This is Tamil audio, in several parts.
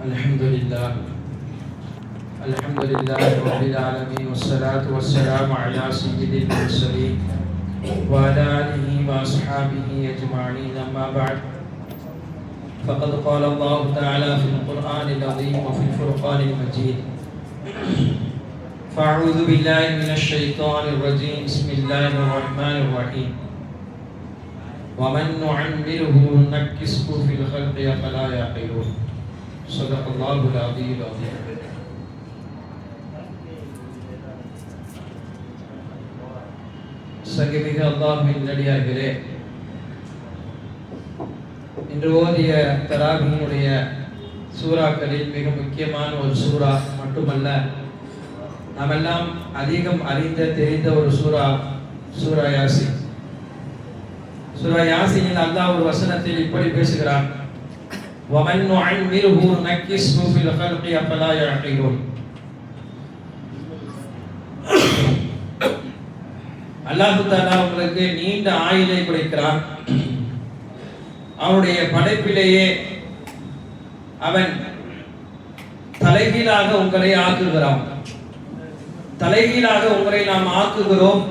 الحمد لله رب العالمين والصلاة والسلام على سيد المرسلين وعلى آله وأصحابه أجمعين أما بعد فقد قال الله تعالى في القرآن العظيم وفي الفرقان المجيد فأعوذ بالله من الشيطان الرجيم بسم الله الرحمن الرحيم ومن نعمره نكسه في الخلق أفلا يعقلون صدق الله العظيم العظيم. சங்கமிக அல்லாஹ்வின் நல்லடியார்களே, இன்று ஓதிய தராபீனுடைய சூறாக்களில் மிக முக்கியமான ஒரு சூறா மட்டுமல்ல, நாமெல்லாம் அதிகம் தெரிந்த ஒரு சூரா யாசின். சூரா யாசினில் அல்லாஹ் ஒரு வசனத்தில் இப்படி பேசுகிறான், وَمَنْ نُعَمِّرْهُ نَكِّسْهُ فِي الْخَلْقِ أَفَلَا يَعْقِلُونَ. அல்லாஹ் தஆலா உங்களுக்கு நீண்ட ஆயுளை கொடுக்கிறான். அவனுடைய படைப்பிலேயே அவன் தலைகீழாக உங்களை ஆக்குகிறான். தலைகீழாக உங்களை நாம் ஆக்குகிறோம்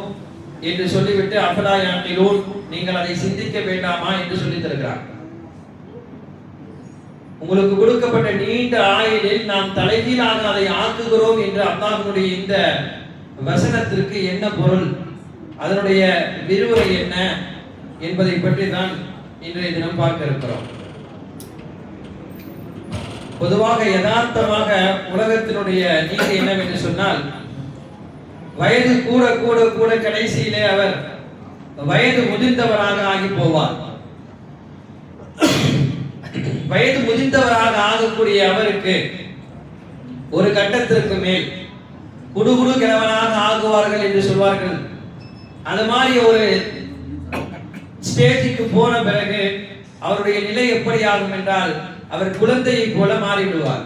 என்று சொல்லிவிட்டு அஃபலா யாக்கிலூன், நீங்கள் அதை சிந்திக்க வேண்டாமா என்று சொல்லி தருகிறான். உங்களுக்கு கொடுக்கப்பட்ட நீண்ட ஆயுளில் நாம் தலைகீழாக அதை ஆக்குகிறோம் என்று அல்லாஹ்வுடைய இந்த வசனத்திற்கு என்ன பொருள், அதனுடைய விரிவுரை என்ன என்பதை பற்றி தான் இன்றைய தினம் பார்க்க இருக்கிறோம். பொதுவாக யதார்த்தமாக உலகத்தினுடைய நீதி என்னவென்று சொன்னால், வயது கூட கூட கூட கடைசியிலே அவர் வயது முதிர்ந்தவராக ஆகி போவார். வயது முதிர்ந்தவராக ஆகக்கூடிய அவருக்கு ஒரு கட்டத்திற்கு மேல் குடுகுடு கிழவனாக ஆகுவார்கள் என்று சொல்வார்கள். அது மாதிரி ஒரு ஸ்டேஜுக்கு போன பிறகு அவருடைய நிலை எப்படி ஆகும் என்றால், அவர் குழந்தையை போல மாறிவிடுவார்.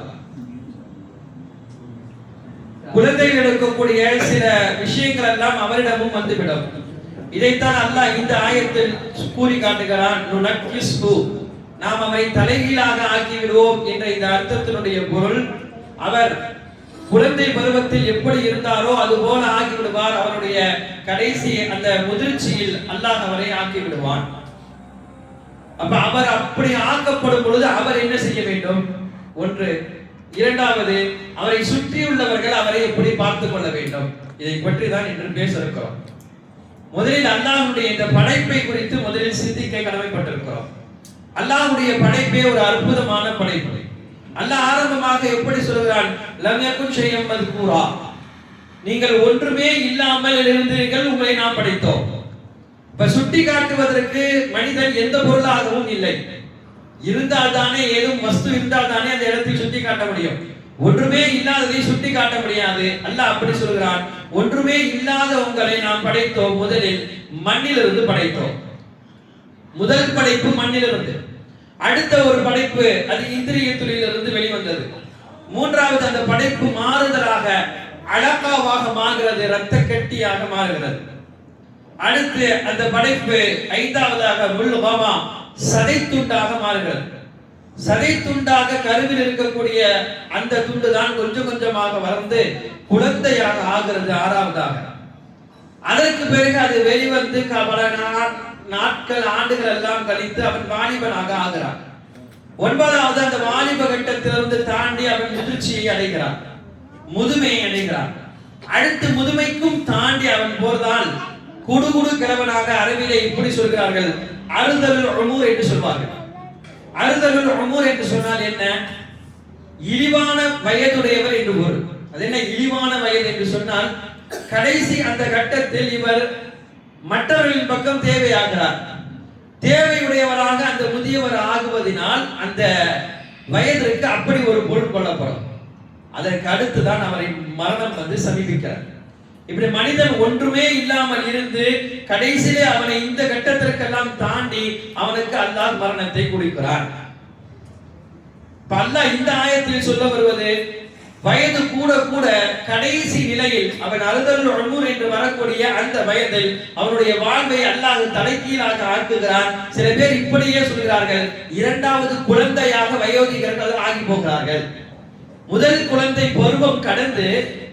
குழந்தைகள் இருக்கக்கூடிய சில விஷயங்கள் எல்லாம் அவரிடமும் வந்துவிடும். இதைத்தான் அல்லாஹ் இந்த ஆயத்தில் கூறி காட்டுகிறான், நுனக்கிஸ்ஹு, நாம் அவரை தலைகீழாக ஆக்கி விடுவோம் என்ற இந்த அர்த்தத்தினுடைய பொருள், அவர் குழந்தை பருவத்தில் எப்படி இருந்தாரோ அது போல ஆக்கி விடுவார். அவருடைய கடைசி அந்த முதிர்ச்சியில் அல்லாஹ் அவரை ஆக்கி விடுவான். அப்ப அவர் அப்படி ஆக்கப்படும் பொழுது அவர் என்ன செய்ய வேண்டும்? ஒன்று. இரண்டாவது, அவரை சுற்றியுள்ளவர்கள் அவரை எப்படி பார்த்துக் கொள்ள வேண்டும்? இதை பற்றி தான் இன்று பேச இருக்கிறோம். முதலில் அல்லாஹ்வுடைய இந்த படைப்பை குறித்து முதலில் சிந்திக்க கடமைப்பட்டிருக்கிறோம். அல்லாஹ்வுடைய படைப்பே ஒரு அற்புதமான படைப்பு. அல்லாஹ் ஆரம்பமாக எப்படி சொல்கிறான், லம் யகுன் ஷைஅன் மذ்கூரா, நீங்கள் ஒன்றுமே இல்லாமல் இருந்தீர்கள், உங்களை நாம் படைத்தோம். இப்ப சுட்டி காட்டுவதற்கு மனிதன் எந்த பொருளாகவும் இல்லை. இருந்தால் தானே, ஏதும் வஸ்து இருந்தால் தானே அந்த இடத்தை சுட்டி காட்ட முடியும். ஒன்றுமே இல்லாததை சுட்டி காட்ட முடியாது. அல்லாஹ் அப்படி சொல்கிறான், ஒன்றுமே இல்லாத உங்களை நாம் படைத்தோம். முதலில் மண்ணிலிருந்து படைத்தோம். முதல் படைப்பு மண்ணிலிருந்து. அடுத்த ஒரு படைப்பு அது இந்திரிய துளியிலிருந்து வெளிவந்தது. மூன்றாவது அந்த படைப்பு மாறுதலாக அலகாவாக மாறுகிறது, இரத்த கட்டியாக மாறுகிறது. அடுத்து அந்த படைப்பு ஐந்தாவதாக முல்கமா, சதை துண்டாக மாறுகிறது. சதை துண்டாக கருவில் இருக்கக்கூடிய அந்த துண்டு தான் கொஞ்சம் கொஞ்சமாக வளர்ந்து குழந்தையாக ஆகிறது ஆறாவதாக. அதற்கு பிறகு அது வெளிவந்து பல நாட்கள் ஆண்டுகள் எல்லாம் கழித்து அவன் வாலிபனாக ஆகிறான். ஒன்பதாவது அந்த வாலிப கட்டத்திலிருந்து தாண்டி அவன் முதிர்ச்சியை அடைகிறான், முதுமையை அடைகிறான். அடுத்து முதுமைக்கும் தாண்டி அவன் போர்தால் குடுகுடு கிழவனாக, அரபிலே இப்படி சொல்கிறார்கள், அறுதலுல் உமூர் என்று சொல்வார்கள். அறுதலுல் உமூர் என்று சொன்னால் என்ன? இழிவான வயதுடையவர் என்று பொருள். அது என்ன இழிவான வயது என்று சொன்னால், கடைசி அந்த கட்டத்தில் இவர் மற்றவர்களின் பக்கம் தேவையாகிறார். தேவையுடையவராக அந்த முதியவர் ஆகுவதனால் அந்த வயதிற்கு அப்படி ஒரு பொருள் கொள்ளப்படும். அதற்கு அடுத்துதான் அவரை மரணம் வந்து சமீபிக்கிறார். இப்படி மனிதன் ஒன்றுமே இல்லாமல் இருந்து கடைசியிலே அவனை இந்த கட்டத்திற்கெல்லாம் தாண்டி அவனுக்கு அல்லாஹ் மரணத்தை கொடுக்கிறான். அல்லாஹ் இந்த ஆயத்தில் சொல்ல வருவது, வயது கூட கூட கடைசி நிலையில் அவன் அறுதல் உமர் என்று வரக்கூடிய அந்த வயதில் அவனுடைய வாழ்வை அல்லாஹ் தலைகீழாக ஆக்குகிறான். சில பேர் இப்படியே சொல்கிறார்கள், இரண்டாவது குழந்தையாக வயோதிகர்கள் ஆகி போகிறார்கள். முதல் குழந்தை பருவம் கடந்து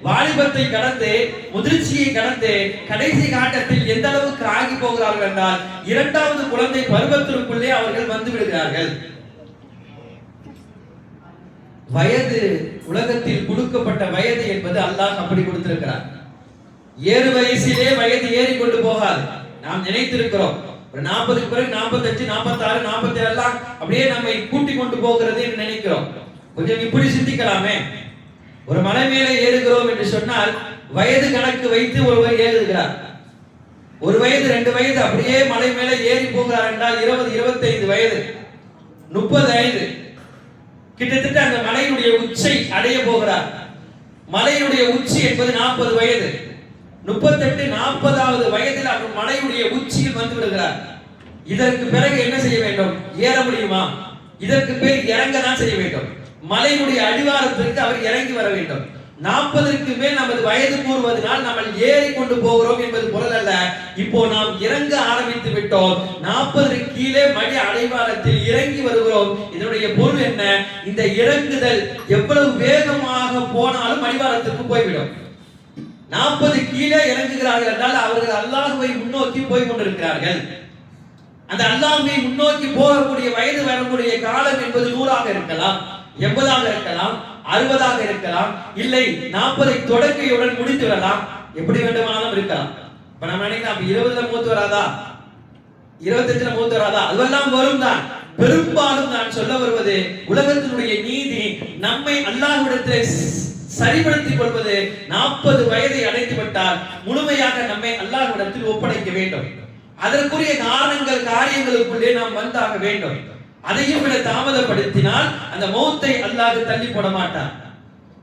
வாலிபத்தை கடந்து முதிர்ச்சியை கடந்து கடைசி காட்டத்தில் எந்த அளவுக்கு ஆகி போகிறார்கள் என்றால் இரண்டாவது குழந்தை பருவத்திற்குள்ளே அவர்கள் வந்து விடுகிறார்கள். வயது உலகத்தில் கொடுக்கப்பட்ட வயது என்பது அல்லாஹ் அப்படி கொடுத்திருக்கிறார். ஏறு வயசிலே வயது ஏறி கொண்டு போகாது. நாம் நினைத்திருக்கிறோம் ஒரு 40க்கு பிறகு 45, 46, 47 எல்லாம் அப்படியே நம்மை கூட்டி கொண்டு போகிறது என்று நினைக்கிறோம். கொஞ்சம் இப்படி சிந்திக்கலாமே. ஒரு மலை மேலே ஏறுகிறோம் என்று சொன்னால் வயது கணக்கு வைத்து ஒருவர் ஏறுகிறார். ஒரு வயது 2 வயது அப்படியே மலை மேலே ஏறி போகிறார் என்றால் 20, 25 வயது, 35 கிட்டத்தட்ட அந்த மலையினுடைய உச்சை அடைய போகிறார். மலையினுடைய உச்சி என்பது 40 வயது. 38, 40வது வயதில் அவர் மலையுடைய உச்சியில் வந்து விடுகிறார். இதற்கு பிறகு என்ன செய்ய வேண்டும்? ஏற முடியுமா? இதற்கு பேர் இறங்க தான் செய்ய வேண்டும். மலையினுடைய அடிவாரத்திற்கு அவர் இறங்கி வர வேண்டும். 40ற்கு மேல் நமது வயது கூறுவதனால் நம்ம ஏறி கொண்டு போகிறோம் என்பது பொருள் அல்ல. இப்போ நாம் இறங்க ஆரம்பித்து விட்டோம். 40ற்கு கீழே மடி அடைவாரத்தில் இறங்கி வருகிறோம். இதனுடைய பொருள் என்ன? இந்த இறங்குதல் எவ்வளவு வேகமாக போனாலும் அடிவாரத்திற்கு போய்விடும். 40 கீழே இறங்குகிறார்கள் என்றால் அவர்கள் அல்லாஹ்வை முன்னோக்கி போய் கொண்டிருக்கிறார்கள். அந்த அல்லாஹ்வை முன்னோக்கி போகக்கூடிய வயது வரக்கூடிய காலம் என்பது 100ஆக இருக்கலாம், 80ஆக இருக்கலாம், 60ஆக இருக்கலாம், இல்லை 40ஐ தொடங்கியுடன் முடித்து விடலாம், எப்படி வேண்டுமானாலும் இருக்கலாம். இப்ப நம்ம நினைக்கலாம் 20ல மூத்து வராதா, 28ல மூத்து வராதா, அதெல்லாம் வரும் தான். பெரும்பாலும் நான் சொல்ல வருவது உலகத்தினுடைய நீதி நம்மை அல்லாஹ்விடத்திலே சரிபடுத்திக் கொள்வது 40 வயதை அடைந்து விட்டால் முழுமையாக நம்மை அல்லாஹ்விடத்தில் ஒப்படைக்க வேண்டும். அதற்குரிய காரணங்கள் காரியங்களுக்குள்ளே நாம் வந்தாக வேண்டும். அதையும் விட தாமதப்படுத்தினால் அந்த மௌத்தை அல்லாஹ் தள்ளி போட மாட்டான்.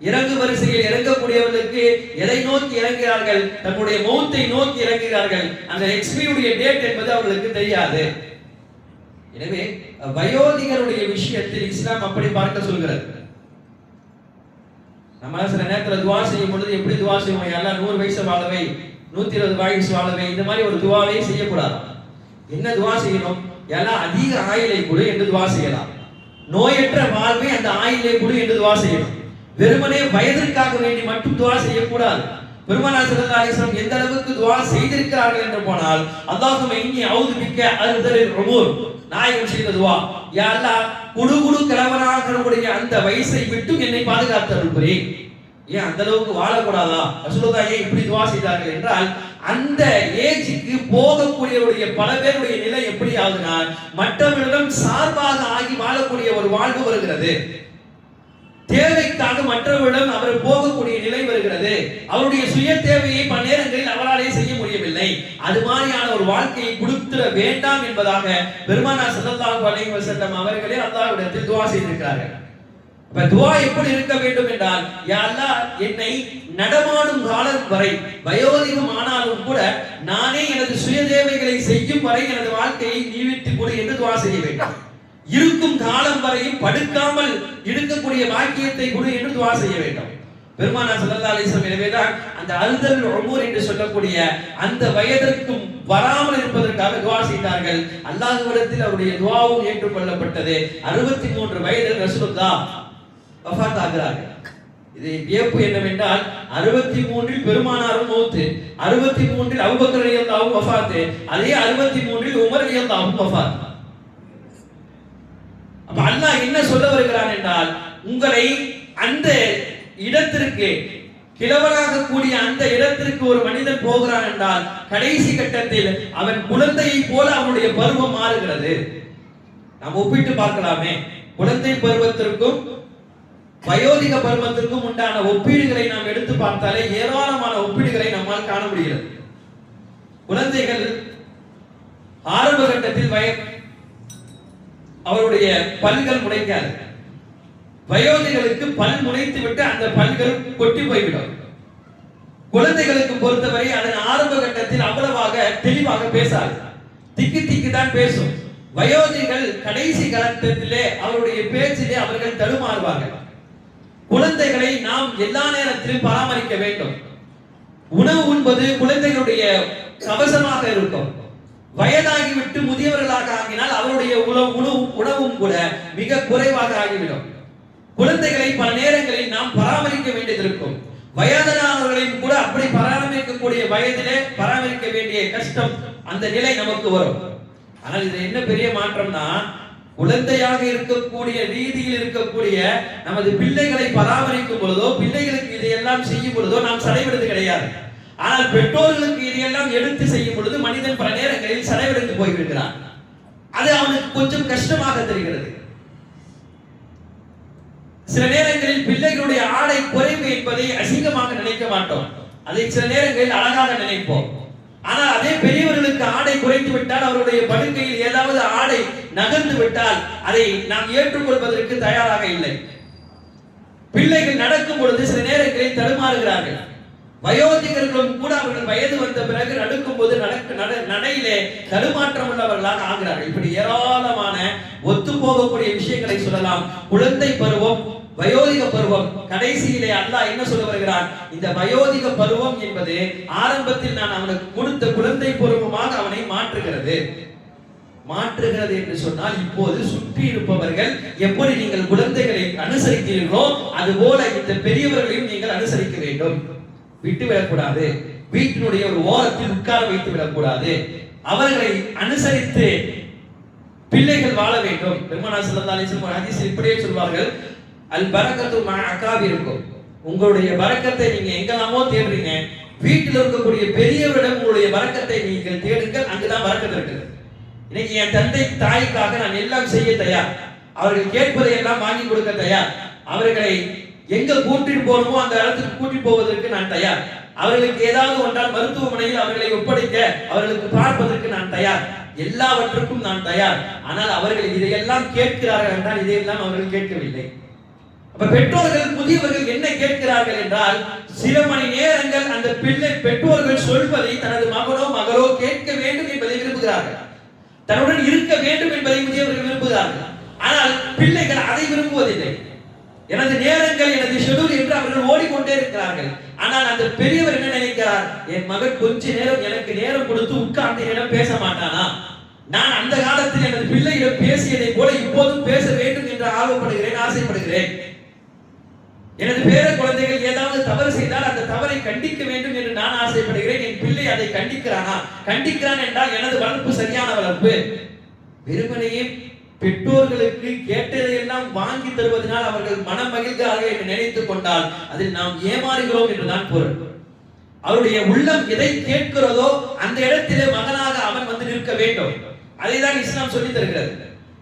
இறங்கு வரிசையில் இறங்கக்கூடியவர்களுக்கு எதை நோக்கி இறங்குகிறார்கள்? தங்களுடைய மௌத்தை நோக்கி இறங்குகிறார்கள். அந்த எக்ஸ்பியுடைய டேட் என்பது அவர்களுக்கு தெரியாது. எனவே வயோதிகருடைய விஷயத்தில் இஸ்லாம் அப்படி பார்க்க சொல்கிறது. நம்ம சில நேரத்தில் துவா செய்யும் பொழுது எப்படி துவா செய்வோம்? எல்லாம் 100 வயசு வாழவை, 120 வயசு வாழவை, இந்த மாதிரி ஒரு துவாவை செய்யக்கூடாது. என்ன துவா செய்யணும்? எல்லாம் அதிக ஆயுளை கொடு என்று துவா செய்யலாம். நோயற்ற வாழ்வை அந்த ஆயுளை கொடு என்று துவா செய்யணும். வெறுமனே வயதிற்காக வேண்டி மட்டும் துவா செய்யக்கூடாது. பெருமானார் ஸல்லல்லாஹு அலைஹி வஸல்லம் எந்த அளவுக்கு துவா செய்திருக்கிறார்கள் என்று போனால், அல்லாஹும்ம இன்னி அஊது பிக்க அர்தலில் உமூர், நாயகம் செய்த துவா, யா அல்லாஹ் குடுகுடு கிழவனாகக்கூடிய அந்த வயசை விட்டு என்னை பாதுகாத்தருள் புரி. ஏன் அந்த அளவுக்கு வாழக்கூடாதா? ரசூலுல்லாஹ் ஏன் இப்படி துவா செய்தார்கள் என்றால், அந்த ஏஜுக்கு போகக்கூடியவருடைய பல பேருடைய நிலை எப்படி ஆகுதுன்னா, மற்றவர்களிடம் சார்பாக ஆகி வாழக்கூடிய ஒரு வாழ்வு வருகிறது. தேவைக்காக மற்றவர்களிடம் அவர் போகக்கூடிய நிலை வருகிறது. அவருடைய சுய தேவையை பல நேரங்களில் அவராலே செய்ய முடியவில்லை. அது மாதிரியான ஒரு வாழ்க்கையை கொடுத்துட வேண்டாம் என்பதாக பெருமானார் ஸல்லல்லாஹு அலைஹி வஸல்லம் அவர்களே அல்லாஹ்விடத்தில் துஆ செய்திருக்கிறார்கள். அப்ப துஆ எப்படி இருக்க வேண்டும் என்றால், யா அல்லாஹ் என்னை நடமாடும் காலம் வரை, வயோதிகம் ஆனாலும் கூட நானே எனது சுய தேவைகளை செய்யும் வரை எனது வாழ்க்கையை நீவித்து கொடு என்று துஆ செய்ய வேண்டும். இருக்கும் காலம் வரையும் படுக்காமல் இருக்கக்கூடிய பாக்கியத்தை கொடு என்று துஆ செய்ய வேண்டும். பெருமானார் ஸல்லல்லாஹு அலைஹி வஸல்லம் எனவேதான் அந்த அல்தல் உமூர் என்று சொல்லக்கூடிய அந்த வயதிற்கும் வராமல் இருப்பதற்காக துஆ செய்தார்கள். அல்லாஹ்விடத்தில் அவருடைய துஆவும் ஏற்றுக்கொள்ளப்பட்டது. 63 வயதில் ரசூலுல்லாஹ் வஃபாத் ஆகிறார்கள். இது வியப்பு என்னவென்றால் 63ல் பெருமானாரும் மௌத், 63ல் அபூபக்கர் ரலியல்லாஹு வஃபாத், அதே 63ல் உமர் ரலியல்லாஹு வஃபாத். அப்ப அல்லாஹ் என்ன சொல்ல வருகிறான் என்றால், உங்களை அந்த இடத்திற்கு கிழவனாக கூடிய அந்த இடத்திற்கு ஒரு மனிதன் போகிறான் என்றால் கடைசி கட்டத்தில் அவன் குழந்தையை போல அவனுடைய பருவம் மாறுகிறது. நாம் ஒப்பிட்டு பார்க்கலாமே. குழந்தை பருவத்திற்கும் வயோதிக பருவத்திற்கும் உண்டான ஒப்பீடுகளை நாம் எடுத்து பார்த்தாலே ஏராளமான ஒப்பீடுகளை நம்மால் காண முடிகிறது. குழந்தைகள் ஆரம்ப கட்டத்தில் அவருடைய பல்கள் முளைக்காது. வயோதிகளுக்கு பல் முளைத்து விட்டு அந்த பல்கள் கொட்டி போய்விடும். குழந்தைகளுக்கு பொறுத்தவரை அதன் ஆரம்ப கட்டத்தில் அவ்வளவாக தெளிவாக பேசாது, திக்கி திக்கி தான் பேசும். வயோதிகள் கடைசி கட்டத்திலே அவருடைய பேச்சிலே அவர்கள் தடுமாறுவார்கள். குழந்தைகளை நாம் எல்லா நேரத்திலும் பராமரிக்க வேண்டும். உணவு உண்பது குழந்தைகளுடைய கவசமாக இருக்கும். வயதாகிவிட்டு முதியவர்களாக ஆகினால் அவருடைய உணவும் கூட மிக குறைவாக ஆகிவிடும். குழந்தைகளை பல நேரங்களில் நாம் பராமரிக்க வேண்டியது இருக்கும். வயதானவர்களையும் கூட அப்படி பராமரிக்கக்கூடிய வயதிலே பராமரிக்க வேண்டிய கஷ்டம், அந்த நிலை நமக்கு வரும். ஆனால் இது என்ன பெரிய மாற்றம்னா, குழந்தையாக இருக்கக்கூடிய ரீதியில் இருக்கக்கூடிய நமது பிள்ளைகளை பராமரிக்கும் பொழுதோ, பிள்ளைகளுக்கு இதையெல்லாம் செய்யும் பொழுதோ நாம் சடைவிடுவது கிடையாது. ஆனால் பெற்றோர்களுக்கு இதையெல்லாம் எடுத்து செய்யும் பொழுது மனிதன் பல நேரங்களில் சடைவிடுத்து போய்விடுகிறான். அது அவனுக்கு கொஞ்சம் கஷ்டமாக தெரிகிறது. சில நேரங்களில் பிள்ளைகளுடைய ஆடை குறைவு என்பதை அசிங்கமாக நினைக்க மாட்டோம், அதை சில நேரங்களில் அழகாக நினைப்போம். ஆனால் அதே பெரியவர்களுக்கு ஆடை குறைத்து விட்டால், அவருடைய படுக்கையில் ஏதாவது ஆடை நகர்ந்து விட்டால் அதை நாம் ஏற்றுக்கொள்வதற்கு தயாராக இல்லை. பிள்ளைகள் நடக்கும் பொழுது சில நேரங்களில் தடுமாறுகிறார்கள். வயோதிகர்களும் கூட அவர்கள் வயது வந்த பிறகு நடக்கும் போது நடையிலே தடுமாற்றம் உள்ளவர்களாக ஆகிறார்கள். இப்படி ஏராளமான ஒத்து போகக்கூடிய விஷயங்களை சொல்லலாம். குழந்தை பருவம், வயோதிக பருவம், கடைசியிலே அல்லாஹ் என்ன சொல்ல வருகிறான்? இந்த வயோதிக பருவம் என்பது ஆரம்பத்தில் நான் அவனுக்கு கொடுத்த குழந்தை பருவமாக அவனை மாற்றுகிறது என்று சொன்னால், இப்போது சுற்றி இருப்பவர்கள் எப்படி நீங்கள் குழந்தைகளை அனுசரிக்கிறீர்களோ அதுபோல இந்த பெரியவர்களையும் நீங்கள் அனுசரிக்க வேண்டும். விட்டு விடக்கூடாது, வீட்டினுடைய ஒரு ஓரத்தில் உட்கார வைத்து விடக்கூடாது. அவர்களை அனுசரித்து பிள்ளைகள் வாழ வேண்டும். பெருமானார் ஸல்லல்லாஹு அலைஹி வஸல்லம் ஹதீஸில் இப்படியே சொல்வார்கள், அல் பரக்கத்து மஅ அகாபிருக்கும். உங்களுடைய பரக்கத்தை நீங்க எங்கெல்லாமோ தேடுறீங்க, வீட்டில் இருக்கக்கூடிய பெரியவரிடம் உங்களுடைய பரக்கத்தை நீங்கள் தேடுங்கள், அங்குதான் பரக்கத்து இருக்குது. இன்னைக்கு என் தந்தை தாய்க்காக நான் எல்லாம் செய்ய தயார், அவர்கள் கேட்பதை எல்லாம் வாங்கி கொடுக்க தயார், அவர்களை எங்க கூட்டிட்டு போகணுமோ அந்த இடத்துக்கு கூட்டிட்டு போவதற்கு நான் தயார், அவர்களுக்கு ஏதாவது ஒன்றால் மருத்துவமனையில் அவர்களை ஒப்படைக்க, அவர்களுக்கு பார்ப்பதற்கு நான் தயார், எல்லாவற்றுக்கும் நான் தயார். ஆனால் அவர்கள் இதையெல்லாம் கேட்கிறார்கள் என்றால் இதையெல்லாம் அவர்கள் கேட்கவில்லை. அப்ப பெற்றோர்கள், முதியவர்கள் என்ன கேட்கிறார்கள் என்றால், சில மணி நேரங்கள் அந்த பெற்றோர்கள் சொல்வதை தனது மகனோ மகளோ கேட்க வேண்டும் என்பதை விரும்புகிறார்கள், தன்னுடன் இருக்க வேண்டும் என்பதை முதியவர்கள் விரும்புகிறார்கள். ஆனால் பிள்ளைகள் அதை விரும்புவதில்லை. எனது நேரங்கள், எனது ஷெட்யூல் என்று அவர்கள் ஓடிக்கொண்டே இருக்கிறார்கள். ஆனால் அந்த பெரியவர் என்ன நினைக்கிறார்? என் மகன் கொஞ்ச நேரம் எனக்கு நேரம் கொடுத்து உட்கார்ந்து என்னிடம் பேச மாட்டானா? நான் அந்த காலத்தில் எனது பிள்ளையிடம் பேசியதை போல இப்போதும் பேச வேண்டும் என்று ஆர்வப்படுகிறேன், ஆசைப்படுகிறேன். எனது பேர குழந்தைகள் ஏதாவது தவறு செய்தால் அந்த தவறை கண்டிக்க வேண்டும் என்று நான் ஆசைப்படுகிறேன். என் பிள்ளை அதை கண்டிக்கிறானா? கண்டிக்கிறான் என்றால் எனது வளர்ப்பு சரியான வளர்ப்பு. வெறுமனையே பெற்றோர்களுக்கு கேட்டதையெல்லாம் வாங்கி தருவதனால் அவர்கள் மனம் மகிழ்கிறார்கள் என்று நினைத்துக் கொண்டால் அதில் நாம் ஏமாறுகிறோம் என்றுதான் பொருள். அவருடைய உள்ளம் எதை கேட்கிறதோ அந்த இடத்திலே மகனாக அவன் வந்து நிற்க வேண்டும். அதைதான் இஸ்லாம் சொல்லி தருகிறது.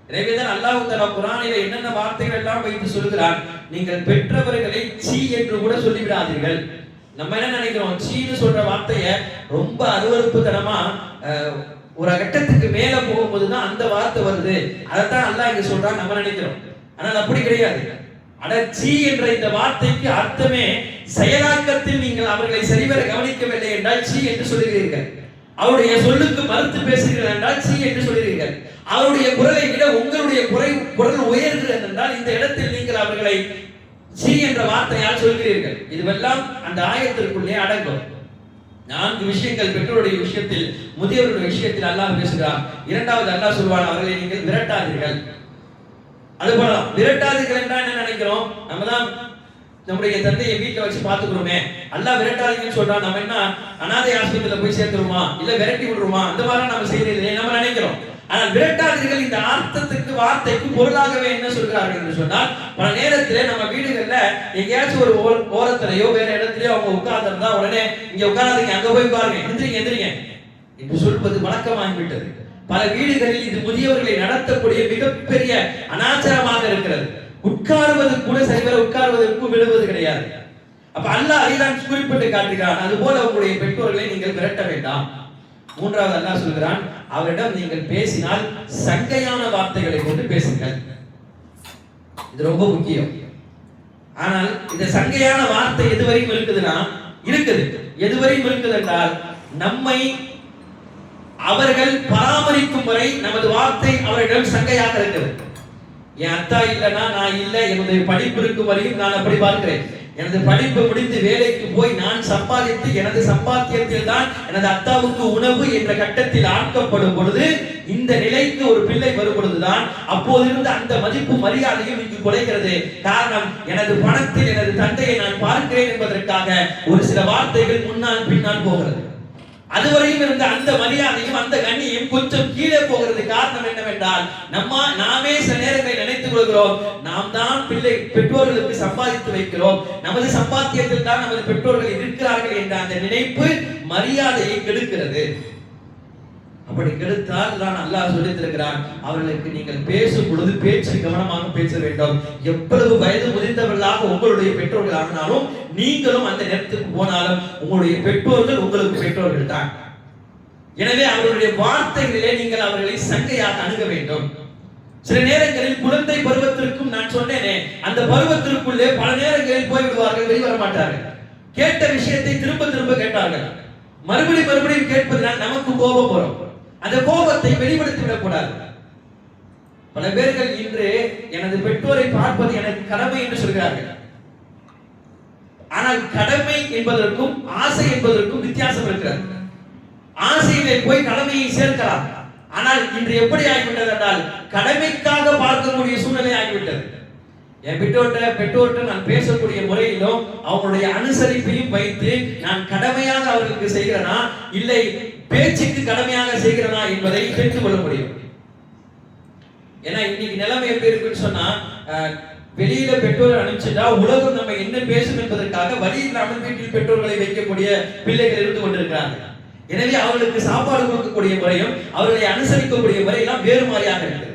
எனவேதான் அல்லாஹ் தஆலா குர்ஆனிலே என்னென்ன வார்த்தைகள் எல்லாம் வைத்து சொல்கிறான், நீங்கள் பெற்றவர்களை சீ என்று கூட சொல்லிவிடாதீர்கள். நம்ம என்ன நினைக்கிறோம், சீன்னு சொல்ற வார்த்தைய ரொம்ப அருவருப்புத்தனமா ஒரு கட்டத்துக்கு மேல போகும்போதுதான் அந்த வார்த்தை வருது, அதைத்தான் அல்லாஹ் இங்க சொல்றான் நம்ம நினைக்கிறோம். ஆனால் அப்படி கிடையாது. அடச்சி என்ற இந்த வார்த்தைக்கு அர்த்தமே செயலாக்கத்தில் நீங்கள் அவர்களை சரிவர கவனிக்கவில்லை என்றால் சீ என்று சொல்லுகிறீர்கள், அவருடைய சொல்லுக்கு மறுத்து பேசுகிறீர்கள் என்றால் சீ என்று சொல்லுகிறீர்கள், அவருடைய குரலை விட உங்களுடைய குரல் உயர்கிறது என்றால் இந்த இடத்தில் நீங்கள் அவர்களை சீ என்ற வார்த்தையால் சொல்கிறீர்கள். இதுவெல்லாம் அந்த ஆயத்திற்குள்ளே அடங்கும். 4 விஷயங்கள் பெற்றோருடைய விஷயத்தில், முதியவருடைய விஷயத்தில் அல்லாஹ் பேசுகிறார். இரண்டாவது அல்லாஹ் சொல்வான், அவர்களை நீங்கள் விரட்டாதீர்கள். அதுபோல விரட்டாதீர்கள் என்றால் என்ன நினைக்கிறோம், நம்ம தான் நம்முடைய தந்தையை வீட்டுல வச்சு பாத்துக்கிறோமே, அல்லாஹ் விரட்டாதீங்கன்னு சொல்றான், நம்ம என்ன அனாதை ஆஸ்பத்திரியில போய் சேர்த்துருமா இல்ல விரட்டி விடுறோமா, அந்த மாதிரி நம்ம செய்யறது நம்ம நினைக்கிறோம். ஆனால் விரட்டாதீர்கள் இந்த அர்த்தத்துக்கு வார்த்தைக்கு பொருளாகவே என்ன சொல்கிறார்கள் என்று சொன்னால், பல நேரத்திலே நம்ம வீடுகள்ல எங்கேயாச்சும் ஒரு ஓரத்திலேயோ வேற இடத்துலயோ அவங்க உட்கார்ந்துருந்தா உடனே இங்க உட்காராதீங்க, அங்க போய் பாருங்க, எந்திரிங்க எந்திரிங்க என்று சொல்வது வழக்கமாகிவிட்டது. பல வீடுகளில் இது முதியவர்களை நடத்தக்கூடிய மிகப்பெரிய அனாச்சாரமாக இருக்கிறது. உட்காருவது கூட சரிவர உட்காருவதற்கு விடுவது கிடையாது. அப்ப அல்லாஹ் அதைதான் குறிப்பிட்டு காட்டுகிறான், அதுபோல உங்களுடைய பெற்றோர்களை நீங்கள் விரட்ட வேண்டாம். மூன்றாவது அல்லாஹ் சொல்கிறான், அவரிடம் நீங்கள் பேசினால் சங்கையான வார்த்தைகளை கொண்டு பேசுங்கள். இது ரொம்ப முக்கியம். ஆனால் இந்த சங்கையான வார்த்தை எதுவரையும் இருக்குதுன்னா இருக்குது. எதுவரையும் இருக்குது என்றால், நம்மை அவர்கள் பராமரிக்கும் வரை நமது வார்த்தை அவர்களிடம் சங்கையாக இருக்கிறது. என் அத்தா இல்லைன்னா நான் இல்லை, என்னுடைய படிப்பு இருக்கும் வரையும் நான் அப்படி பார்க்கிறேன். எனது படிப்பு முடிந்து வேலைக்கு போய் நான் சம்பாதித்து எனது சம்பாத்தியத்தில் தான் எனது அத்தாவுக்கு உணவு என்ற கட்டத்தில் ஆக்கப்படும் பொழுது, இந்த நிலைக்கு ஒரு பிள்ளை வரும் பொழுதுதான் அப்போதிருந்து அந்த மதிப்பு மரியாதையும் இங்கு குறைகிறது. காரணம், எனது பணத்தில் எனது தந்தையை நான் பார்க்கிறேன் என்பதற்காக ஒரு சில வார்த்தைகள் முன்னால் பின்னால் போகிறது. அதுவரையும் இருந்த அந்த மரியாதையும் அந்த கண்ணியும் கொஞ்சம் கீழே போகிறது. காரணம் என்னவென்றால், நாமே சில நேரங்களில் நினைத்துக் கொள்கிறோம், நாம் தான் பெற்றோர்களுக்கு சம்பாதித்து வைக்கிறோம், நமது சம்பாத்தியத்தில் தான் நமது பெற்றோர்கள் இருக்கிறார்கள் என்ற அந்த நினைப்பு மரியாதையை கெடுக்கிறது. அப்படி கெடுத்தால் தான் அல்லாஹ் சொல்லித்திருக்கிறான், அவர்களுக்கு நீங்கள் பேசும் பொழுது பேச்சு கவனமாக பேச வேண்டும். எவ்வளவு வயது முதிர்ந்தவர்களாக உங்களுடைய பெற்றோர்கள் ஆனாலும், நீங்களும் அந்த நேரத்துக்கு போனாலும் உங்களுடைய பெற்றோர்கள் உங்களுக்கு பெற்றோர்கள் தான். எனவே அவர்களுடைய வார்த்தைகளிலே நீங்கள் அவர்களை சங்கையாக அணுக வேண்டும். சில நேரங்களில் குழந்தை பருவத்திற்கும் நான் சொன்னேனே, அந்த பருவத்திற்குள்ளே பல நேரங்களில் போய்விடுவார்கள், வெளிவர மாட்டார்கள். கேட்ட விஷயத்தை திரும்ப திரும்ப கேட்டார்கள். மறுபடியும் கேட்பதனால் நமக்கு கோபம் வரும். அந்த கோபத்தை வெளிப்படுத்தி விடக்கூடாது. பல பேர்கள் இன்று எனது பெற்றோரை பார்ப்பது எனக்கு கடமை என்று சொல்கிறார்கள். ஆனால் கடமை என்பதற்கும் ஆசை என்பதற்கும் வித்தியாசம் இருக்கிறது. ஆசையிலே போய் கடமையை சேர்க்கலாம். ஆனால் இன்று எப்படி ஆகிவிட்டது என்றால், கடமைக்காக பார்க்கக்கூடிய சூழ்நிலை ஆகிவிட்டது. என் பெற்றோர்கிட்ட நான் பேசக்கூடிய முறையிலும் அவங்களுடைய அனுசரிப்பையும் வைத்து நான் கடமையாக அவர்களுக்கு செய்கிறனா இல்லை பேச்சுக்கு கடமையாக செய்கிறனா என்பதை தெரிந்து கொள்ள முடியும். ஏன்னா இன்னைக்கு நிலைமை எப்படி இருக்குன்னு சொன்னா, வெளியில பெற்றோரை அனுப்பிச்சுட்டா உலகம் நம்ம என்ன பேசும் என்பதற்காக வழி இல்லாமல் வீட்டில் பெற்றோர்களை வைக்கக்கூடிய பிள்ளைகள் இருந்து கொண்டிருக்கிறார்கள். எனவே அவர்களுக்கு சாப்பாடு கொடுக்கக்கூடிய முறையும் அவர்களை அனுசரிக்கக்கூடிய முறையெல்லாம் வேறு மாதிரியாக இருக்கிறது.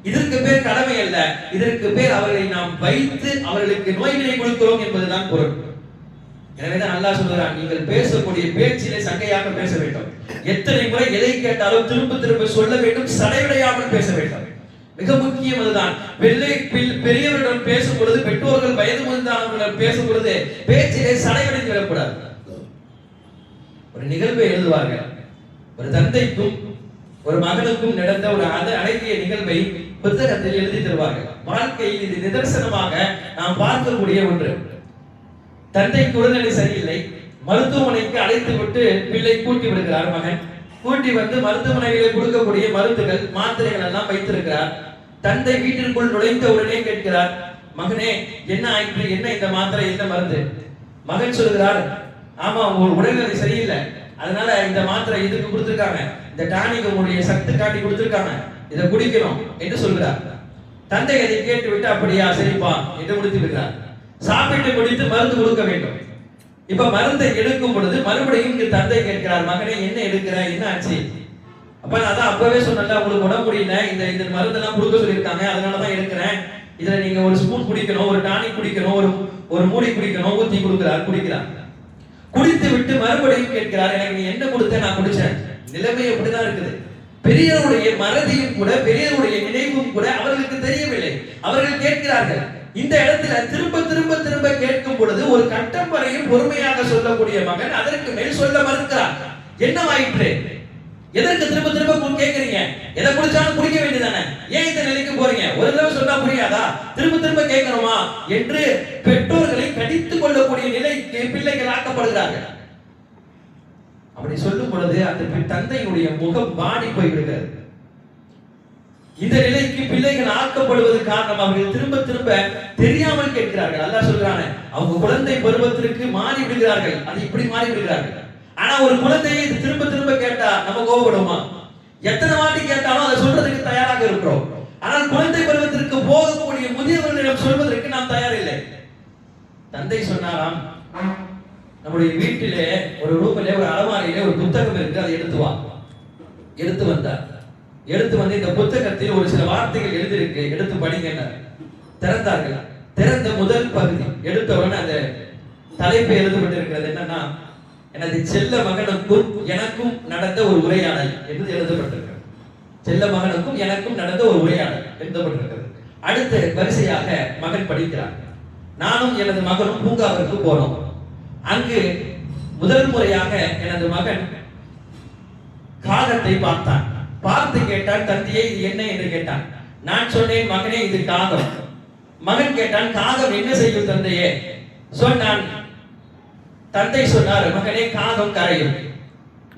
இதற்கு பேர் கடமை அல்ல, இதற்கு பேர் அவர்களை நாம் வைத்து அவர்களுக்கு நோய்களை கொடுக்கிறோம் என்பதுதான் பொருள். எனவேதான் அல்லாஹ் சொல்கிறான், நீங்கள் பேசக்கூடிய பேச்சிலே சங்கையாக பேச வேண்டும். எத்தனை முறை எதை கேட்டாலும் திரும்ப திரும்ப சொல்ல வேண்டும், சடையடையாமல் பேச வேண்டும். மிக முக்கியம் அதுதான். பெரியவரிடம் பேசும் பொழுது, பெற்றோர்கள் வயது முதிர்ந்தவர்களிடம் பேசும் பொழுது பேச்சிலே சடையடைந்து விடக்கூடாது. ஒரு நிகழ்வை எழுதுவார்கள். ஒரு தந்தைக்கும் ஒரு மகனுக்கும் நடந்த ஒரு அழகிய நிகழ்வை புத்தகத்தில் எழுதி தருவார்கள். வாழ்க்கையில் இது நிதர்சனமாக நாம் பார்க்கக்கூடிய ஒன்று. தந்தைக்கு உடல்நிலை சரியில்லை, மருத்துவமனைக்கு அழைத்து விட்டு பிள்ளை கூட்டி விடுகிறார். மகன் கூட்டி வந்து மருத்துவமனையிலே கொடுக்கக்கூடிய மருந்துகள் மாத்திரைகள் எல்லாம் வைத்திருக்கிறார். தந்தை வீட்டிற்குள் நுழைந்த உடனே கேட்கிறார், மகனே என்ன ஆயிற்று, என்ன இந்த மாத்திரை, என்ன மருந்து? மகன் சொல்கிறார், ஆமா உங்க உடல்நிலை சரியில்லை, அதனால இந்த மாத்திரை இதுக்கு கொடுத்திருக்காங்க, இந்த டானிக் உங்களுடைய சக்தி காட்டி கொடுத்திருக்காங்க, இதை குடிக்கணும் என்று சொல்கிறார். தந்தை அதை கேட்டு விட்டு அப்படியா சரிப்பா என்று முடித்து விடுகிறார். சாப்பிட்டு முடித்து மருந்து கொடுக்க வேண்டும். இப்ப மருந்தை எடுக்கும் பொழுது மறுபடியும் இங்கு தந்தை கேட்கிறார், மகனே என்ன எடுக்கிற, என்ன ஆச்சு? அப்ப நான் தான் அப்பவே சொன்னேன்ல, உங்களுக்கு உடம்பு முடியல, இந்த மருந்தெல்லாம் கொடுக்க சொல்லியிருக்காங்க, அதனாலதான் எடுக்கிறேன். இதுல நீங்க ஒரு ஸ்பூன் குடிக்கணும், ஒரு டானிக் குடிக்கணும், ஒரு மூடி குடிக்கணும், ஊத்தி குடிக்கிறார். குடித்து விட்டு மறுபடியும் கேட்கிறார், எனக்கு நீ என்ன கொடுத்த? நான் குடிச்சேன். நிலைமை அப்படிதான் இருக்குது. பெரியவருடைய மறதியும் கூட, பெரியவருடைய நினைவும் கூட அவர்களுக்கு தெரியவில்லை. அவர்கள் கேட்கிறார்கள். இந்த இடத்துல திரும்ப திரும்ப திரும்ப கேட்கும் பொழுது ஒரு கட்டம் வரையும் பொறுமையாக சொல்லக்கூடிய மகன் அதற்கு மேல் சொல்ல மறுக்கிறார். என்னவாயிற்று? எதற்கு திரும்ப திரும்ப கேட்கிறீங்க? எதை குடிச்சாலும் குடிக்க வேண்டியதானே, ஏன் இந்த நிலைக்கு போறீங்க? ஒரு தடவை சொன்னா புரியாதா, திரும்ப திரும்ப கேட்கணுமா என்று பெற்றோர்களை கடித்துக் கொள்ளக்கூடிய நிலைக்கு பிள்ளைகள் ஆக்கப்படுகிறார்கள். அப்படி சொல்லும் பொழுது அந்த தந்தையுடைய முகம் வாடி போய்விடுகிறது. இந்த நிலைக்கு பிள்ளைகள் ஆக்கப்படுவது காரணம் அவர்கள் திரும்ப திரும்ப தெரியாமல் கேட்கிறார்கள். அல்லாஹ் சொல்றானே, அவங்க குழந்தை பருவத்திற்கு மாறி விடுகிறார்கள், அது இப்படி மாறி விடுகிறார்கள். ஆனா ஒரு குழந்தையை திரும்ப திரும்ப கேட்டா நம்ம கோபப்படுமா? எத்தனை வாட்டி கேட்டாலும் அதை சொல்றதுக்கு தயாராக இருக்கிறோம். ஆனால் குழந்தை பருவத்திற்கு போகக்கூடிய முதியவர்களிடம் சொல்வதற்கு நாம் தயார் இல்லை. தந்தை சொன்னாராம், நம்முடைய வீட்டிலே ஒரு ரூமிலே ஒரு அலமாரியிலே ஒரு புத்தகம் இருக்கு, அதை எடுத்து வந்தார். எடுத்து வந்து இந்த புத்தகத்தில் ஒரு சில வார்த்தைகள் எழுதியிருக்கு, எடுத்து படிங்க. திறந்தார்கள். திறந்த முதல் பகுதி எடுத்தவுடனே அந்த தலைப்பு எழுதப்பட்டிருக்கிறது என்னன்னா, எனது செல்ல மகனுக்கும் எனக்கும் நடந்த ஒரு உரையாடல் என்று எழுதப்பட்டிருக்கிறது. செல்ல மகனுக்கும் எனக்கும் நடந்த ஒரு உரையாடல் எழுதப்பட்டிருக்கிறது. அடுத்த வரிசையாக மகன் படிக்கிறார். நானும் எனது மகனும் பூங்காவிற்கு போனோம். அங்கு முதல் முறையாக எனது மகன் காகத்தை பார்த்தான். பார்த்து கேட்டான், தந்தையை இது என்ன என்று கேட்டான். நான் சொன்னேன், மகனே இது காகம். மகன் கேட்டான், காகம் என்ன செய்யும் தந்தையே? சொன்னான். தந்தை சொன்னார், மகனே காகம் கரையும்.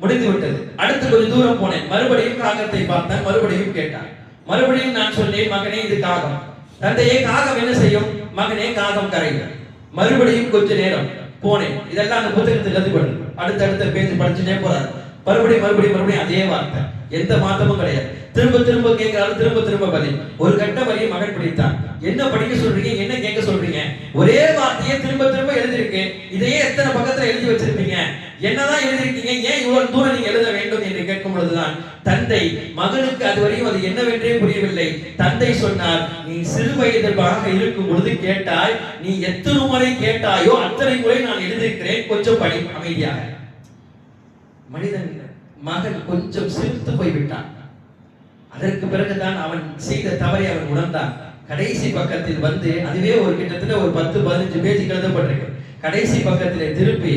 முடிந்து விட்டது. அடுத்து கொஞ்சம் தூரம் போனேன், மறுபடியும் காகத்தை பார்த்தான், மறுபடியும் கேட்டான். மறுபடியும் நான் சொன்னேன், மகனே இது காகம். தந்தையே காகம் என்ன செய்யும்? மகனே காகம் கரையும். மறுபடியும் கொஞ்ச நேரம் போனேன். இதெல்லாம் அந்த புத்தகத்தில் எழுதி கொடு. அடுத்த பேஜ் படிச்சுட்டே போறாரு. மறுபடியும் அதே வார்த்தை, எந்த மாற்றமும் கிடையாது. திரும்ப திரும்ப கேட்கிறாரு, திரும்ப பதில். ஒரு கட்ட வரியை மகன் படித்தான். என்ன படிக்க சொல்றீங்க, என்ன கேட்க சொல்றீங்க? ஒரே வார்த்தையை திரும்ப எழுதிருக்கு. இதையே எத்தனை பக்கத்துல எழுதி வச்சிருப்பீங்க? என்னதான் எழுதிருக்கீங்க? ஏன் இவ்வளவு தூரம் நீங்க எழுத வேண்டும் என்று கேட்கும் பொழுதுதான் தந்தை மகனுக்கு அதுவரையும் அது என்னவென்றே புரியவில்லை. தந்தை சொன்னார், நீ சிறு வயதாக இருக்கும் பொழுது கேட்டாய், நீ எத்தனை முறை கேட்டாயோ அத்தனை முறை நான் எழுதியிருக்கிறேன், கொஞ்சம் படி அமைதியாக. மனிதன் மகன் கொஞ்சம் சிரித்து போய்விட்டான். அதற்கு பிறகுதான் அவன் செய்த தவறை அவன் உணர்ந்தான். கடைசி பக்கத்தில் வந்து அதுவே ஒரு கிட்டத்தட்ட ஒரு 10-15 பேஜ் எழுதப்பட்டிருக்கு. கடைசி பக்கத்திலே திருப்பி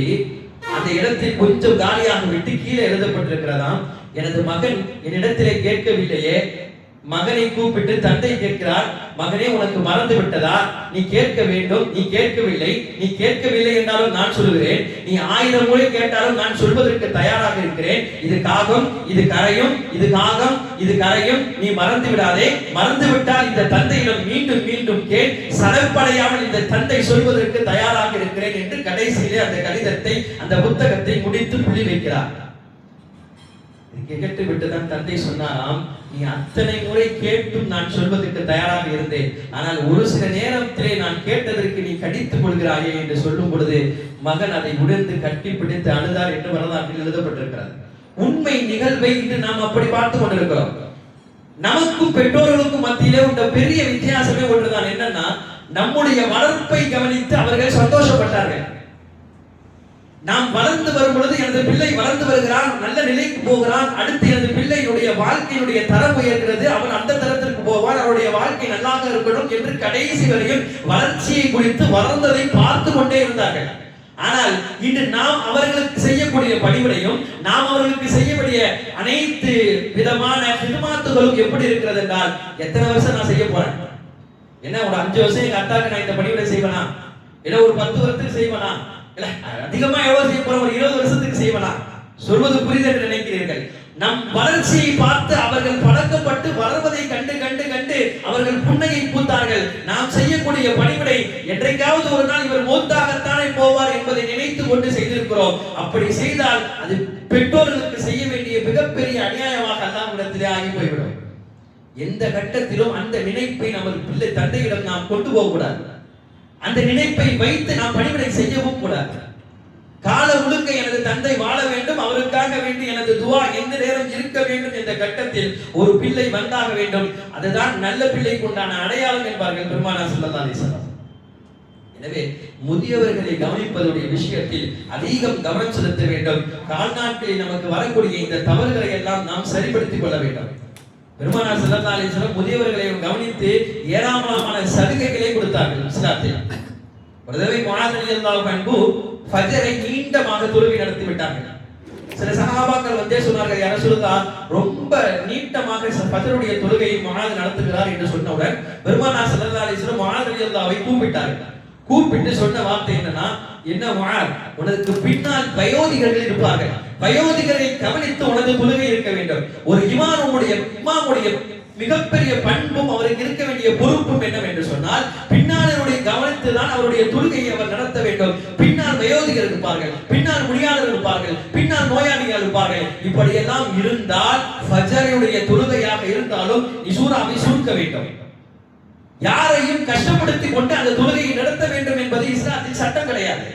அந்த இடத்தில் கொஞ்சம் காலியாக விட்டு கீழே எழுதப்பட்டிருக்கிறதாம், எனது மகன் என்னிடத்திலே கேட்கவில்லையே. மகனை கூப்பிட்டு தந்தை கேட்கிறார், மகனே உனக்கு மறந்து விட்டதா? நீ கேட்க வேண்டும், நீ கேட்கவில்லை. நீ கேட்கவில்லை என்றாலும் நான் சொல்லுகிறேன், நீ 1000 முறை கேட்டாலும் நான் சொல்வதற்கு தயாராக இருக்கிறேன். இது காகம், இது கரையும், இது காகம், இது கரையும். நீ மறந்து விடாதே. மறந்து விட்டால் இந்த தந்தையிடம் மீண்டும் கேள். சடப்படையாமல் இந்த தந்தை சொல்வதற்கு தயாராக இருக்கிறேன் என்று கடைசியிலே அந்த கடிதத்தை, அந்த புத்தகத்தை முடித்து புள்ளி வைக்கிறார். கேட்டு விட்டுதான் தந்தை சொன்னாராம், நீ அத்தனை முறை கேட்டும் நான் சொல்வதற்கு தயாராக இருந்தேன். ஆனால் ஒரு சில நேரத்திலே நான் கேட்டதற்கு நீ கடித்துக் கொள்கிறாயே என்று சொல்லும் பொழுது மகன் அதை உணர்ந்து கட்டி பிடித்து அழுதார் என்று வரலாற்றில் எழுதப்பட்டிருக்கிறது. உண்மை நிகழ்வை இன்று நாம் அப்படி பார்த்து கொண்டிருக்கிறோம். நமக்கும் பெற்றோர்களுக்கும் மத்தியிலே உள்ள பெரிய வித்தியாசமே ஒன்றுதான். என்னன்னா, நம்முடைய வளர்ப்பை கவனித்து அவர்கள் சந்தோஷப்பட்டார்கள். நாம் வளர்ந்து வரும் பொழுது எனது பிள்ளை வளர்ந்து வருகிறான், நல்ல நிலைக்கு போகிறான், அடுத்து எனது பிள்ளையினுடைய வாழ்க்கையினுடைய தரம் உயர்கிறது, அவன் அந்த தரத்திற்கு போவான், அவருடைய வாழ்க்கை நல்லாக இருக்கணும் என்று கடைசி வரையும் வளர்ச்சியை குறித்து வளர்ந்ததை பார்த்து கொண்டே இருந்தார்கள். ஆனால் இன்று நாம் அவர்களுக்கு செய்யக்கூடிய பணிவிடையும், நாம் அவர்களுக்கு செய்யக்கூடிய அனைத்து விதமான ஹிதுமாத்துகளும் எப்படி இருக்கிறது என்றால், எத்தனை வருஷம் நான் செய்ய போறேன்? என்ன ஒரு 5 வருஷம் எங்க அத்தாக்கு நான் இந்த பணிவிடை செய்வேனா? இல்ல ஒரு 10 வருஷத்துக்கு செய்வேனா? இல்ல அதிகமா எவ்வளவு செய்ய போறோம்? ஒரு 20 வருஷத்துக்கு செய்வனா? சொல்வது புரியுது என்று நினைக்கிறீர்கள்? நம் வளர்ச்சியை பார்த்து அவர்கள் பழக்கப்பட்டு வளர்வதை கண்டு அவர்கள் புன்னகை பூத்தார்கள். நாம் செய்யக்கூடிய பணிவிடை என்றைக்காவது ஒரு நாள் இவர் மௌத்தாகத்தானே போவார் என்பதை நினைத்து கொண்டு செய்திருக்கிறோம். அப்படி செய்தால் அது பெற்றோர்களுக்கு செய்ய வேண்டிய மிகப்பெரிய அநியாயமாக அல்லாஹ்விடத்திலே ஆகி போய்விடும். எந்த கட்டத்திலும் அந்த நினைப்பை நமது பிள்ளை தந்தையிடம் நாம் கொண்டு போக கூடாது. அந்த நினைப்பை வைத்து நாம் பணிவிடை செய்யவும் கூடாது. கால முழுக்க எனது தந்தை வாழ வேண்டும், அவருக்காக வேண்டி எனது துவா எந்த நேரம் இருக்க வேண்டும் என்ற கட்டத்தில் ஒரு பிள்ளை வந்தாக வேண்டும். அதுதான் நல்ல பிள்ளைக்கு உண்டான அடையாளம் என்பார்கள் பெருமானார் ஸல்லல்லாஹு அலைஹி வஸல்லம். எனவே முதியவர்களை கவனிப்பதுடைய விஷயத்தில் அதிகம் கவனம் செலுத்த வேண்டும். கால்நாட்களில் நமக்கு வரக்கூடிய இந்த தவறுகளை எல்லாம் நாம் சரிப்படுத்திக் கொள்ள வேண்டும். பெருமானார் ஸல்லல்லாஹு அலைஹி வஸல்லம் முதியவர்களை கவனித்து ஏராளமான சலுகைகளை கொடுத்தார்கள் இஸ்லாத்தில். ஒரு தடவை முஆத் ரலியல்லாஹு அன்ஹு ஃபஜ்ரை நீண்டமாக தொழுகை நடத்தி விட்டார்கள். சில சஹாபாக்கள் வந்தே சொன்னார்கள், யா ரசூலுல்லாஹ் ரொம்ப நீட்டமாக ஃபஜ்ருடைய தொழுகையை முஆத் நடத்துகிறார் என்று சொன்னவுடன் பெருமானார் ஸல்லல்லாஹு அலைஹி வஸல்லம் முஆத் ரலியல்லாஹுவை கூப்பிட்டார்கள். கூப்பிட்டு சொன்ன வார்த்தை என்னன்னா, என்ன முஆத், உனக்கு பின்னால் வயோதிகர்கள் இருப்பார்கள், வயோதிகரை கவனித்து உனது தொழுகை இருக்க வேண்டும். ஒரு இமாமுடைய மிகப்பெரிய பண்பும் அவருக்கு இருக்க வேண்டிய பொறுப்பும் என்னவென்று சொன்னால், பின்னாளருடைய கவனித்துதான் அவருடைய தொழுகையை அவர் நடத்த வேண்டும். பின்னால் வயோதிகர் இருப்பார்கள், பின்னால் முடியாதவர்கள் இருப்பார்கள், பின்னால் நோயாளிகள் இருப்பார்கள். இப்படியெல்லாம் இருந்தால் ஃபஜ்ருடைய தொழுகையாக இருந்தாலும் சூறாவை சுருக்க வேண்டும். யாரையும் கஷ்டப்படுத்திக் கொண்டு அந்த தொழுகையை நடத்த வேண்டும் என்பது இஸ்லாத்தில் சட்டம் கிடையாது.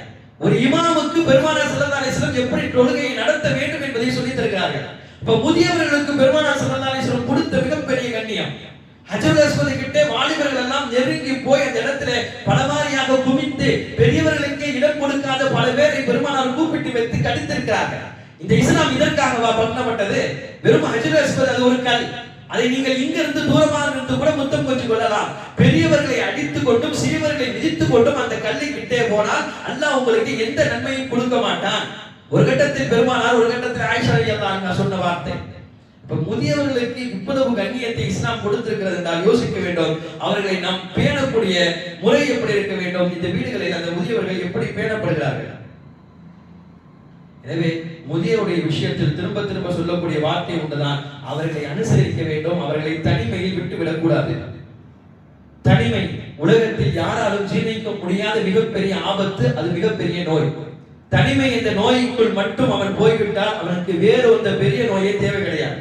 ஒரு இமாமுக்கு பெருமானார் ஸல்லல்லாஹு அலைஹி வஸல்லம் எப்படி தொழுகையை நடத்த வேண்டும் என்பதை சொல்லி தருகிறார்கள். இப்ப முதியவர்களுக்கு பெருமானார் ஸல்லல்லாஹு அலைஹி வஸல்லம் கொடுத்த மிகப்பெரிய கண்ணியம். ஹஜ்ருல் அஸ்வத் கிட்டே வாலிபர்கள் எல்லாம் நெருங்கி போய் அந்த இடத்துல பலமாரியாக குமித்து பெரியவர்களுக்கே இடம் கொடுக்காத பல பேரை பெருமானார் கூப்பிட்டு வைத்து கடித்திருக்கிறார்கள். இந்த இஸ்லாம் இதற்காகவா பண்ணப்பட்டது? வெறும் ஹஜ்ருல் அஸ்வத் அது ஒரு கல், அதை நீங்கள் இங்கிருந்து தூரமாக இருந்து கூட முத்தம் கொஞ்சம் கொள்ளலாம். பெரியவர்களை அடித்துக் கொண்டும் சிறியவர்களை மிதித்துக் கொண்டும் அந்த கல்லை கிட்டே போனால் அல்லாஹ் உங்களுக்கு எந்த நன்மையும் கொடுக்க மாட்டான். ஒரு கட்டத்தில் பெருமானார், ஒரு கட்டத்தில் ஆயிஷா ரலியல்லாஹு அன்ஹா சொன்ன வார்த்தை. இப்ப முதியவர்களுக்கு இவ்வளவு கண்ணியத்தை இஸ்லாம் கொடுத்திருக்கிறது என்றால் யோசிக்க வேண்டும், அவர்களை நாம் பேணக்கூடிய முறை எப்படி இருக்க வேண்டும், இந்த வீடுகளில் அந்த முதியவர்கள் எப்படி பேணப்படுகிறார்கள். எனவே முதியவருடைய விஷயத்தில் திரும்ப திரும்ப சொல்லக்கூடிய வார்த்தை ஒன்றுதான், அவர்களை அனுசரிக்க வேண்டும், அவர்களை தனிமையில் விட்டுவிடக் கூடாது. தனிமை உலகத்தில் யாராலும் ஜீர்ணிக்க முடியாத மிகப்பெரிய ஆபத்து, அது மிகப்பெரிய நோய். தனிமை என்ற நோய்க்குள் மட்டும் அவன் போய்விட்டால் அவனுக்கு வேறு ஒரு பெரிய நோயே தேவை கிடையாது.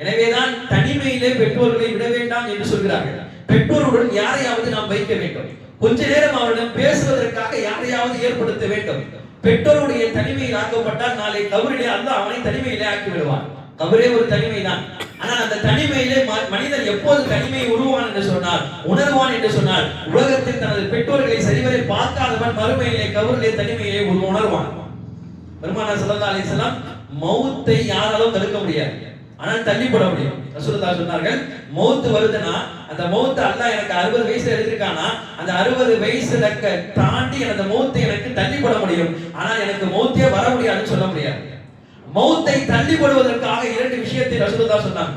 எனவேதான் தனிமையிலே பெற்றோர்களை விட வேண்டாம் என்று சொல்கிறார்கள். பெற்றோருடன் யாரையாவது நாம் வைக்க வேண்டும், கொஞ்ச நேரம் அவருடன் பேசுவதற்காக யாரையாவது ஏற்படுத்த வேண்டும். பெற்றோருடைய தனிமையில் ஆக்கப்பட்டால் நாளை கபரிலே அல்லாஹ் அவனை தனிமையிலே ஆக்கி விடுவான். கபரே ஒரு தனிமை தான். ஆனால் அந்த தனிமையிலே மனிதன் எப்போது தனிமையை உருவான் என்று சொன்னால், உணர்வான் என்று சொன்னால், உலகத்தில் தனது பெற்றோர்களை சரிவரை பார்க்காதவன் மறுமையிலே கபரிலே தனிமையிலே உணர்வான். பெருமானார் ஸல்லல்லாஹு அலைஹி வஸல்லம் மௌத்தை யாராலும் தடுக்க முடியாது, ஆனால் தள்ளிப்பட முடியும். ரசூலுல்லாஹ் சொன்னார்கள், மௌத் வருதுன்னா அந்த மௌத் அல்லாஹ் எனக்கு 60 வயசுல எடுத்திருக்கானா, அந்த 60 வயசுல தாண்டி அந்த மௌத்தை எனக்கு தள்ளிப்பட முடியும், ஆனால் எனக்கு மௌத்தே வர முடியாதுன்னு சொல்ல முடியாது. மௌத்தை தள்ளிப்படுவதற்காக 2 விஷயத்தை ரசூலுல்லாஹ் சொன்னாங்க.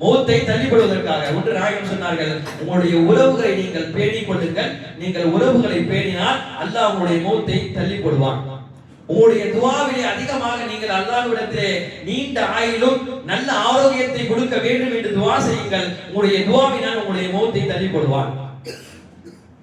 மௌத்தை தள்ளிப்படுவதற்காக ஒன்று நாயகம் சொன்னார்கள், உங்களுடைய உறவுகளை நீங்கள் பேணிக் கொள்ளுங்கள், நீங்கள் உறவுகளை பேணினால் அல்லாஹ் உங்களுடைய மௌத்தை தள்ளி போடுவான். உங்களுடைய துஆவிலே அதிகமாக நீங்கள் அல்லாஹ்விடத்திலே நீண்ட ஆயுளும் நல்ல ஆரோக்கியத்தை கொடுக்க வேண்டும் என்று துஆ செய்யுங்கள், உங்களுடைய துஆவினால் உங்களுடைய மௌத்தை தள்ளி போடுவான்.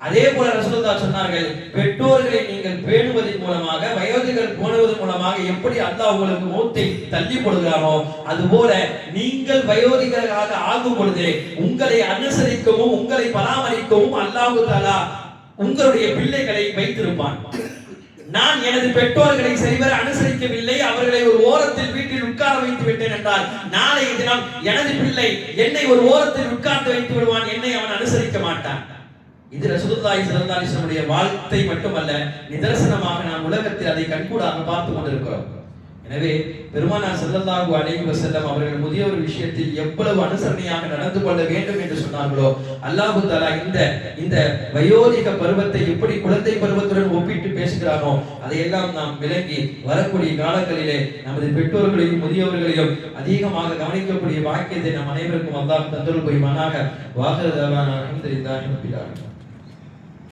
அதே போல ரசூலுல்லாஹ் சொன்னார்கள், பெற்றோர்களை நீங்கள் பேணுவதன் மூலமாக, வயோதிகர்கள் போனுவதன் மூலமாக எப்படி அல்லாஹ் உங்களுக்கு மௌத்தை தள்ளி போடுகிறானோ, அதுபோல நீங்கள் வயோதிகர்களாக ஆகும் பொழுது உங்களை அனுசரிக்கவும் உங்களை பராமரிக்கவும் அல்லாஹ் தஆலா உங்களுடைய பிள்ளைகளை வைத்திருப்பான். நான் எனது பெற்றோர்களை சரிவர அனுசரிக்கவில்லை, அவர்களை ஒரு ஓரத்தில் வீட்டில் உட்கார வைத்து விட்டேன் என்றால் நாளைய தினம் எனது பிள்ளை என்னை ஒரு ஓரத்தில் உட்கார்ந்து வைத்து விடுவான், என்னை அவன் அனுசரிக்க மாட்டான். இது ரசூலுல்லாஹி ஸல்லல்லாஹு அலைஹி வஸல்லம் வாழ்க்கை மட்டுமல்ல, நிதர்சனமாக நாம் உலகத்தில் அதை கண்கூடாக பார்த்து கொண்டிருக்கிறோம். எனவே பெருமானார் ஸல்லல்லாஹு அலைஹி வஸல்லம் அவர்கள் முதியோர் விஷயத்தில் எவ்வளவு அனுசரணையாக நடந்து கொள்ள வேண்டும் என்று சொன்னார்களோ, அல்லாஹ் தஆலா இந்த வயோதிக பருவத்தை எப்படி குழந்தை பருவத்துடன் ஒப்பிட்டு பேசுகிறானோ அதையெல்லாம் நாம் விளங்கி வரக்கூடிய காலங்களிலே நமது பெற்றோர்களையும் முதியோர்களையும் அதிகமாக கவனிக்கக்கூடிய வாக்கியத்தை நம் அனைவருக்கும் அல்லாஹ் தந்தருள் புரிவானாக. வாஹிரு தஅவானா அல்ஹம்துலில்லாஹி ரப்பில் ஆலமீன்.